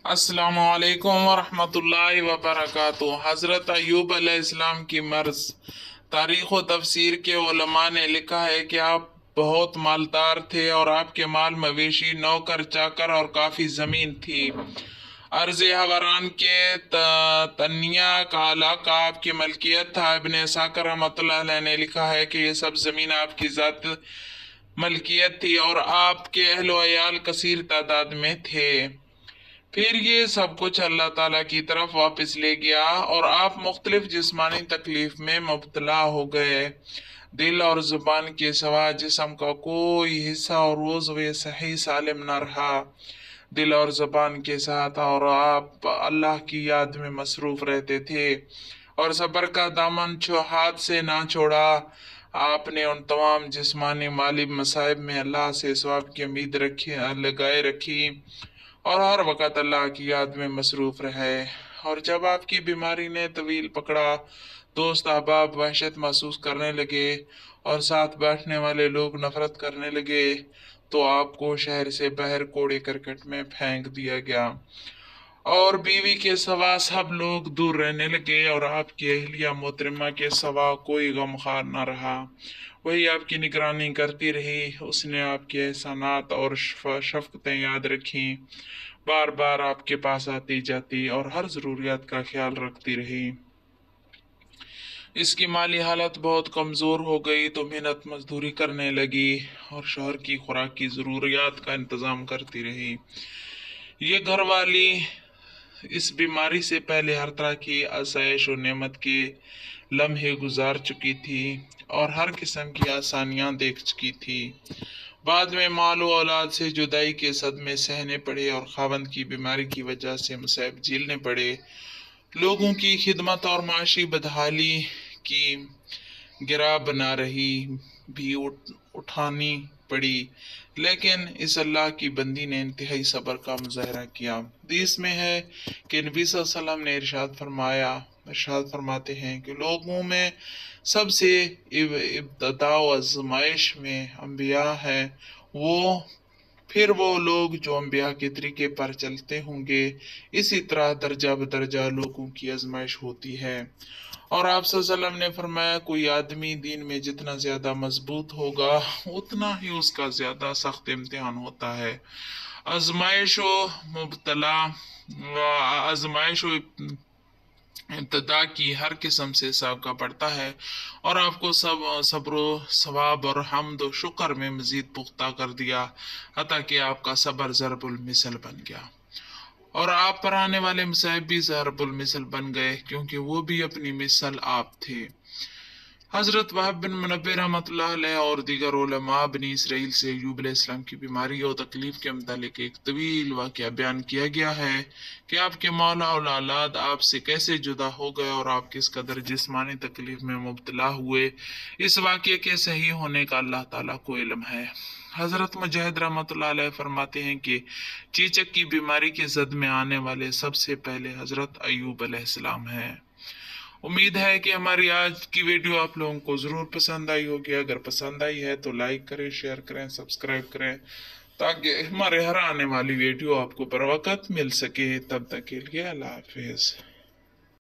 अस्सलामु अलैकुम वरहमतुल्लाहि वबरकातुहू। हज़रत अय्यूब अलैहिस्सलाम की मर्ज़। तारीख़ व तफसीर के उलमा ने लिखा है कि आप बहुत मालदार थे और आपके माल मवेशी, नौकर चाकर और काफ़ी ज़मीन थी। अर्ज़ हवरान के तनिया का इलाका आपकी मलकियत था। इब्न साकर रहमतुल्लाह अलैह ने लिखा है कि ये सब ज़मीन आपकी ज़ात मलकियत थी और आपके अहलो अयाल कसीर तादाद में थे। फिर ये सब कुछ अल्लाह ताला की तरफ वापस ले गया और आप मुख्तलिफ जिस्मानी तकलीफ में मुब्तला हो गए। दिल और जुबान के सिवा जिस्म का कोई हिस्सा और उज़्व सही सालिम न रहा। दिल और जुबान के साथ और आप अल्लाह की याद में मसरूफ रहते थे और सब्र का दामन हाथ से ना छोड़ा। आपने उन तमाम जिस्मानी माली मसाइब में अल्लाह से सवाब की उम्मीद लगाए रखी और हर वक़्त अल्लाह की याद में मसरूफ़ रहे। और जब आपकी बीमारी ने तवील पकड़ा, दोस्त अहबाब वहशत महसूस करने लगे और साथ बैठने वाले लोग नफरत करने लगे, तो आपको शहर से बाहर कूड़े करकट में फेंक दिया गया और बीवी के सिवा सब लोग दूर रहने लगे और आपकी अहलिया मोहतरमा के सिवा कोई गमखार न रहा। वही आपकी निगरानी करती रही। उसने आपके एहसानात और शफ़क़तें याद रखी, बार बार आपके पास आती जाती और हर ज़रूरियात का ख्याल रखती रही। इसकी माली हालत बहुत कमज़ोर हो गई तो मेहनत मजदूरी करने लगी और शोहर की खुराक की ज़रूरियात का इंतज़ाम करती रही। ये घर वाली इस बीमारी से पहले हर तरह की आसाइश और नेमत के लम्हे गुजार चुकी थी और हर किस्म की आसानियां देख चुकी थी। बाद में माल और औलाद से जुदाई के सदमे सहने पड़े और खावंद की बीमारी की वजह से मुसीबत झेलने पड़े। लोगों की खिदमत और माशी बदहाली की गिरा बना रही भी उठानी पड़ी, लेकिन इस अल्लाह की बंदी ने इंतहाई सब्र का मुजाहरा किया। हदीस में है कि नबी सल्लल्लाहु अलैहि वसल्लम ने इरशाद फरमाते हैं कि लोगों में सबसे इब्तदा आजमाइश में अम्बिया है, फिर वो लोग जो अम्बिया के तरीके पर चलते होंगे। इसी तरह दर्जा बदर्जा लोगों की आजमाइश होती है। और आप सल्लल्लाहु अलैहि वसल्लम ने फरमाया, कोई आदमी दीन में जितना ज्यादा मजबूत होगा उतना ही उसका ज्यादा सख्त इम्तिहान होता है। आजमाइश व इब्तदा की हर किस्म से सबका पड़ता है और आपको सब्र सवाब और हम्द व शुक्र में मजीद पुख्ता कर दिया, हता कि आपका सब्र ज़रबुल मिसल बन गया और आप पर आने वाले मसाइब भी ज़रबुल मिसल बन गए, क्योंकि वो भी अपनी मिसल आप थे। हज़रत वहाब बिन मुनब्बिर रहमतुल्लाह अलैह और दीगर उलमा बनी इसराइल से अय्यूब अलैहिस्सलाम की बीमारी और तकलीफ के मुतालिक एक तवील वाक़या बयान किया गया है कि आपके मौला और औलाद आपसे कैसे जुदा हो गए और आप किस कदर जिस्मानी तकलीफ में मुब्तला हुए। इस वाक़े के सही होने का अल्लाह ताला को इल्म है। हज़रत मुजाहिद रहमतुल्लाह अलैह फरमाते हैं कि चीचक की बीमारी के जद में आने वाले सबसे पहले हज़रत अय्यूब अलैहिस्सलाम हैं। उम्मीद है कि हमारी आज की वीडियो आप लोगों को ज़रूर पसंद आई होगी। अगर पसंद आई है तो लाइक करें, शेयर करें, सब्सक्राइब करें, ताकि हमारे हर आने वाली वीडियो आपको बर वक़्त मिल सके। तब तक के लिए अल्लाह हाफिज़।